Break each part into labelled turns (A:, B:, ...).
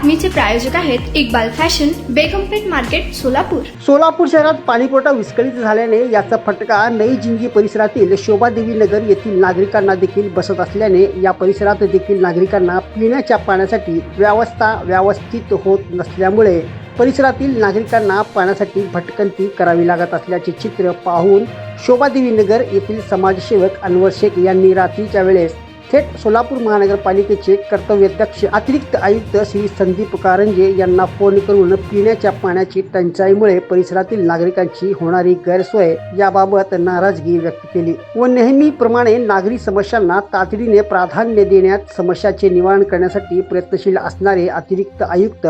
A: बातमीचे प्रायोजक आहेत Iqbal fashion, बेगमपेठ market, Solapur.
B: Solapur शहरात पाणीपुरवठा विस्कळीत झाल्याने याचा फटका नई जिंगी परिसरातील शोभादेवी नगर येथील नागरिकांना देखील बसत असल्याने या परिसरात देखील नागरिकांना पिण्याच्या पाण्यासाठी व्यवस्था व्यवस्थित होत नसल्यामुळे परिसरातील नागरिकांना पाण्यासाठी भटकंती करावी लागत असल्याचे चित्र पाहून शोभादेवी नगर येथील समाजसेवक अनवर शेख यांनी रात्रीच्या वेळेस थेट सोलापूर महानगरपालिकेचे कर्तव्याध्यक्ष अतिरिक्त आयुक्त श्री संदीप कारंजे यांना फोन करून पिण्याच्या पाण्याची टंचाईमुळे परिसरातील नागरिकांची होणारी गैरसोय याबाबत नाराजगी व्यक्त केली व नेहमीप्रमाणे नागरी समस्यांना तातडीने प्राधान्य देण्यात समस्याचे निवारण करण्यासाठी प्रयत्नशील असणारे अतिरिक्त आयुक्त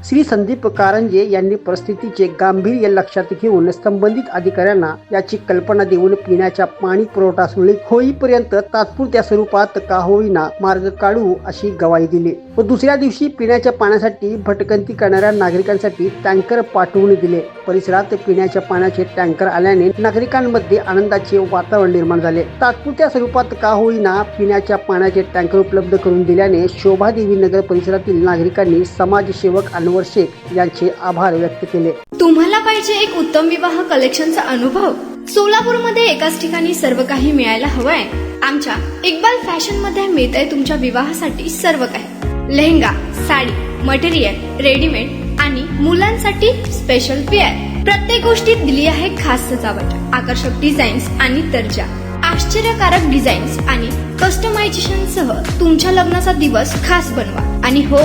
B: श्री संदीप कारंजे यांनी परिस्थितीचे गांभीर्य लक्षात घेऊन संबंधित अधिकाऱ्यांना याची कल्पना देऊन पिण्याच्या पाणी पुरवठा सुरळीत होईपर्यंत तात्पुरत्या स्वरूपात का होईना मार्ग काढू अशी ग्वाही दिली व दुसऱ्या दिवशी पिण्याच्या पाण्यासाठी भटकंती करणाऱ्या नागरिकांसाठी टँकर पाठवून दिले। परिसरात पिण्याच्या पाण्याचे टँकर आल्याने नागरिकांमध्ये आनंदाचे वातावरण निर्माण झाले। तात्पुरत्या स्वरूपात का होईना पिण्याच्या पाण्याचे टँकर उपलब्ध करून दिल्याने शोभादेवी नगर परिसरातील नागरिकांनी समाजसेवक अनवर शेख यांचे आभार व्यक्त केले।
A: तुम्हाला पाहिजे एक उत्तम विवाह कलेक्शनचा अनुभव? सोलापूरमध्ये एकाच ठिकाणी सर्व काही मिळायला हवंय? आमच्या इक्बाल फॅशन मध्ये मिळतंय तुमच्या विवाहासाठी सर्व काही। लेहंगा, साडी, मटेरियल, रेडीमेड आणि मुलांसाठी स्पेशल वेअर। प्रत्येक गोष्टीत दिली आहे खास सजावट, आकर्षक डिझाईन्स आणि दर्जा, आश्चर्यकारक डिझाईन्स आणि कस्टमायझेशन सह तुमच्या लग्नाचा दिवस खास बनवा। आणि हो,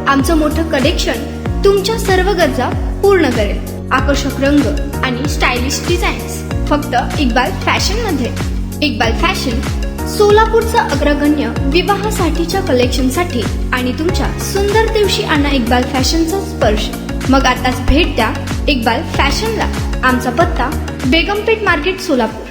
A: आमचं मोठं कलेक्शन तुमच्या सर्व गरजा पूर्ण करेल। आकर्षक रंग आणि स्टायलिश डिझाईन्स फक्त इक्बाल फॅशन मध्ये। इक्बाल फॅशन सोलापूरचा अग्रगण्य विवाहासाठीच्या कलेक्शनसाठी आणि तुमच्या सुंदर दिवशी आणा इक्बाल फॅशनचा स्पर्श। मग आताच भेट द्या इक्बाल फॅशनला। आमचा पत्ता बेगमपेठ मार्केट, सोलापूर।